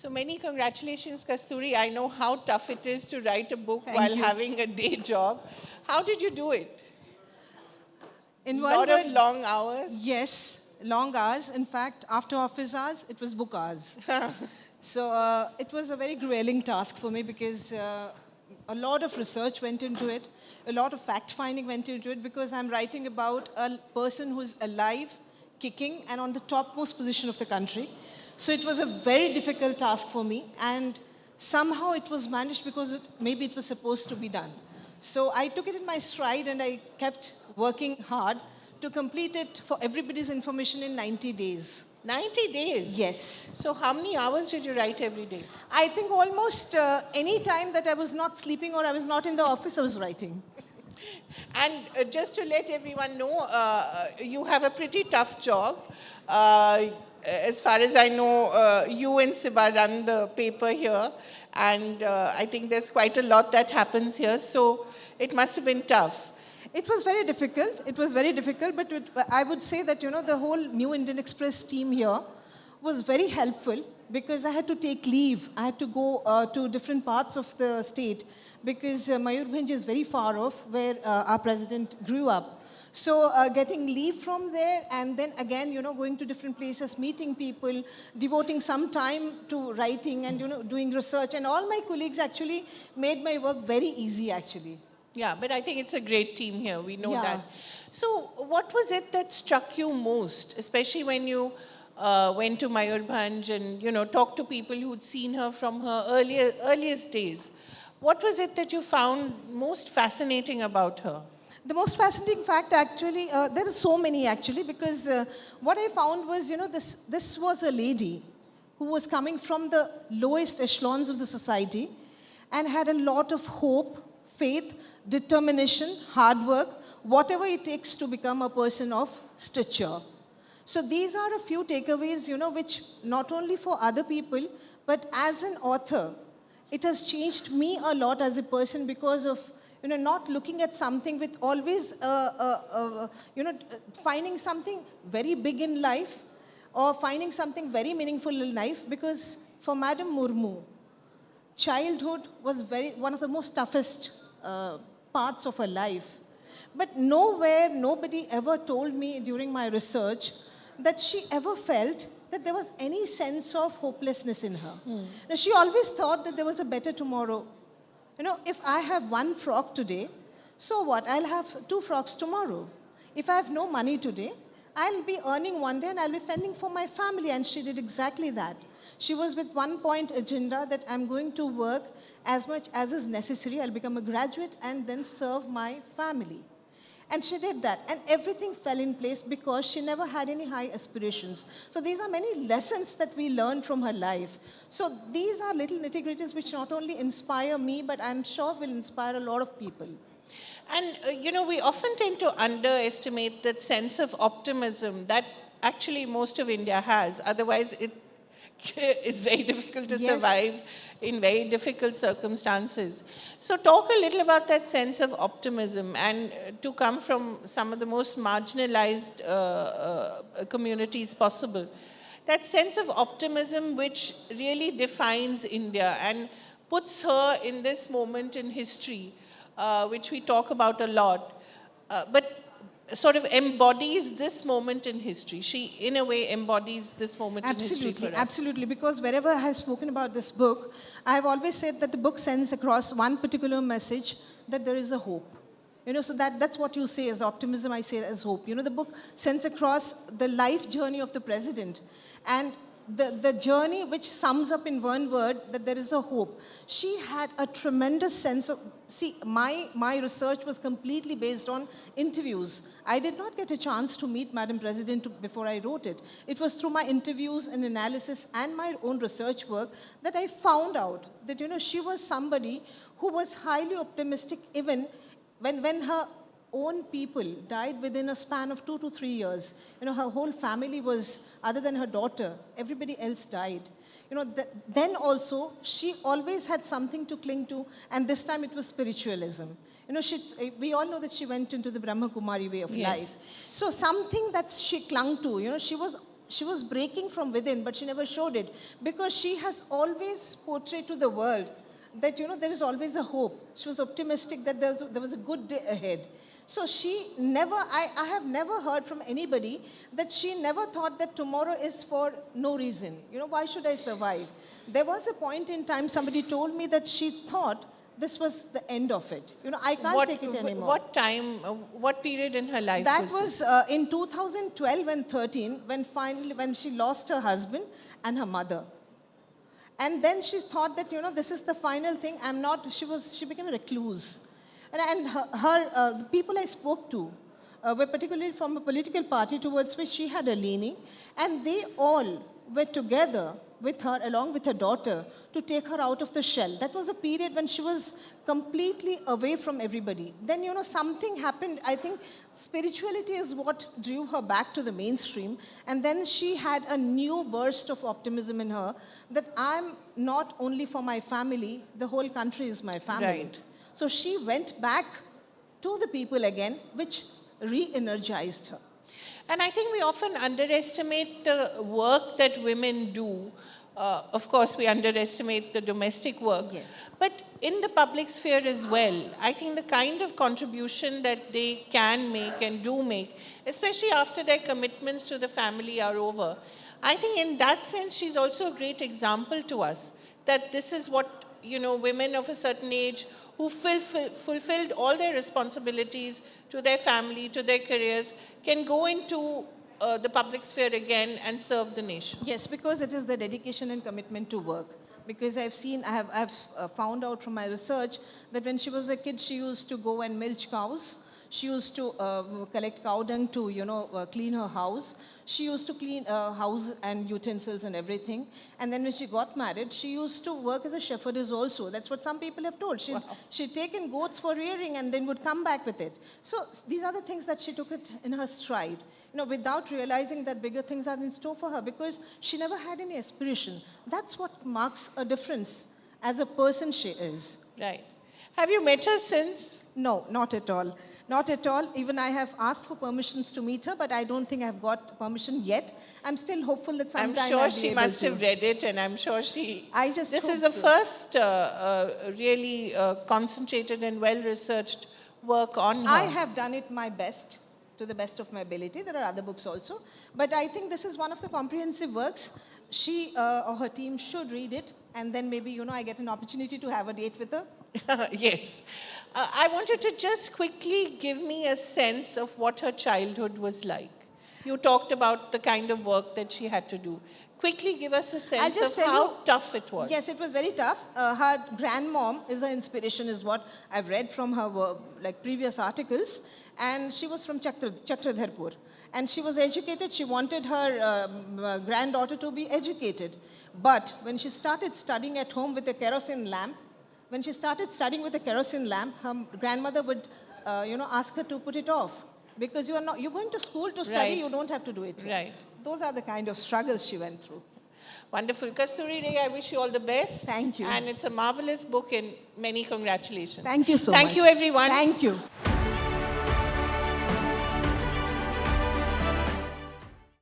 So many congratulations, Kasturi. I know how tough it is to write a book Thank while you. having a day job. How did you do it? In A one lot of word, long hours? yes, long hours. In fact, after office hours, it was book hours. So it was a very grueling task for me because a lot of research went into it, a lot of fact finding went into it because I'm writing about a person who's alive, kicking, and on the topmost position of the country. So it was a very difficult task for me, and somehow it was managed because maybe it was supposed to be done. So I took it in my stride and I kept working hard to complete it for everybody's information in 90 days. 90 days? Yes. So how many hours did you write every day? I think almost any time that I was not sleeping or I was not in the office, I was writing. And just to let everyone know, you have a pretty tough job. As far as I know, you and Siba run the paper here, and I think there's quite a lot that happens here, so it must have been tough. It was very difficult. It was very difficult, but I would say that, the whole New Indian Express team here was very helpful because I had to take leave. I had to go to different parts of the state because Mayurbhanj is very far off where our president grew up. So getting leave from there and then again, going to different places, meeting people, devoting some time to writing and, doing research. And all my colleagues actually made my work very easy, actually. Yeah, but I think it's a great team here. We know Yeah. that. So, what was it that struck you most, especially when you went to Mayurbhanj and talked to people who'd seen her from her earliest days? What was it that you found most fascinating about her? The most fascinating fact, actually, there are so many actually, because what I found was, this was a lady who was coming from the lowest echelons of the society and had a lot of hope, faith, determination, hard work, whatever it takes to become a person of stature. So these are a few takeaways, which not only for other people, but as an author, it has changed me a lot as a person because of, not looking at something with always, finding something very big in life or finding something very meaningful in life because for Madam Murmu, childhood was one of the most toughest parts of her life. But nowhere, nobody ever told me during my research that she ever felt that there was any sense of hopelessness in her. Now, she always thought that there was a better tomorrow. If I have one frock today, so what? I'll have two frocks tomorrow. If I have no money today, I'll be earning one day and I'll be fending for my family. And she did exactly that. She was with one point agenda that I'm going to work as much as is necessary. I'll become a graduate and then serve my family. And she did that. And everything fell in place because she never had any high aspirations. So these are many lessons that we learn from her life. So these are little nitty-gritties which not only inspire me, but I'm sure will inspire a lot of people. And, we often tend to underestimate that sense of optimism that actually most of India has. Otherwise, it's very difficult to Yes. survive in very difficult circumstances. So talk a little about that sense of optimism and to come from some of the most marginalized communities possible. That sense of optimism which really defines India and puts her in this moment in history, which we talk about a lot, but sort of embodies this moment in history. She, in a way, embodies this moment in history for Absolutely, us. absolutely. Because wherever I have spoken about this book, I have always said that the book sends across one particular message that there is a hope. So that's what you say as optimism, I say as hope. The book sends across the life journey of the president. And the journey which sums up in one word that there is a hope. She had a tremendous sense of, see, my research was completely based on interviews. I did not get a chance to meet Madam President before I wrote it. It was through my interviews and analysis and my own research work that I found out that, she was somebody who was highly optimistic even when her own people died within a span of 2 to 3 years. Her whole family was, other than her daughter, everybody else died. Then also, she always had something to cling to, and this time it was spiritualism. We all know that she went into the Brahma Kumari way of Yes. life. So something that she clung to, she was she was breaking from within, but she never showed it because she has always portrayed to the world that, there is always a hope. She was optimistic that there was a good day ahead. So she never, I have never heard from anybody that she never thought that tomorrow is for no reason. Why should I survive? There was a point in time somebody told me that she thought this was the end of it. I can't take it anymore. What time, what period in her life That was was in 2012 and 13 when she lost her husband and her mother. And then she thought that, this is the final thing. She became a recluse. And the people I spoke to were particularly from a political party towards which she had a leaning. And they all were together with her, along with her daughter, to take her out of the shell. That was a period when she was completely away from everybody. Then, something happened. I think spirituality is what drew her back to the mainstream. And then she had a new burst of optimism in her that I'm not only for my family, the whole country is my family. Right. So she went back to the people again, which re-energized her. And I think we often underestimate the work that women do. Of course, we underestimate the domestic work. Yes. But in the public sphere as well, I think the kind of contribution that they can make and do make, especially after their commitments to the family are over, I think in that sense, she's also a great example to us that this is what, women of a certain age who fulfilled all their responsibilities to their family, to their careers, can go into the public sphere again and serve the nation. Yes, because it is the dedication and commitment to work. Because I've found out from my research that when she was a kid, she used to go and milk cows. She used to collect cow dung to, clean her house. She used to clean house and utensils and everything. And then when she got married, she used to work as a shepherdess also. That's what some people have told. She'd taken goats for rearing and then would come back with it. So these are the things that she took it in her stride, without realizing that bigger things are in store for her because she never had any aspiration. That's what marks a difference as a person she is. Right. Have you met her since? No, not at all. Not at all. Even I have asked for permissions to meet her, but I don't think I've got permission yet. I'm still hopeful that sometime I'm sure I'll be she able must to. have read it, and I'm sure she. This is the first really concentrated and well-researched work on her. I have done it my best, to the best of my ability. There are other books also, but I think this is one of the comprehensive works. She or her team should read it, and then maybe I get an opportunity to have a date with her. Yes. I want you to just quickly give me a sense of what her childhood was like. You talked about the kind of work that she had to do. Quickly give us a sense of how tough it was. Yes, it was very tough. Her grandmom is an inspiration, is what I've read from her previous articles. And she was from Chakradharpur. And she was educated. She wanted her granddaughter to be educated. But when she started studying at home with a kerosene lamp, her grandmother would, ask her to put it off. Because you're going to school to study, Right. you don't have to do it. Right. Those are the kind of struggles she went through. Wonderful. Kasturi Ray, I wish you all the best. Thank you. And it's a marvelous book and many congratulations. Thank you so much. Thank you, everyone. Thank you.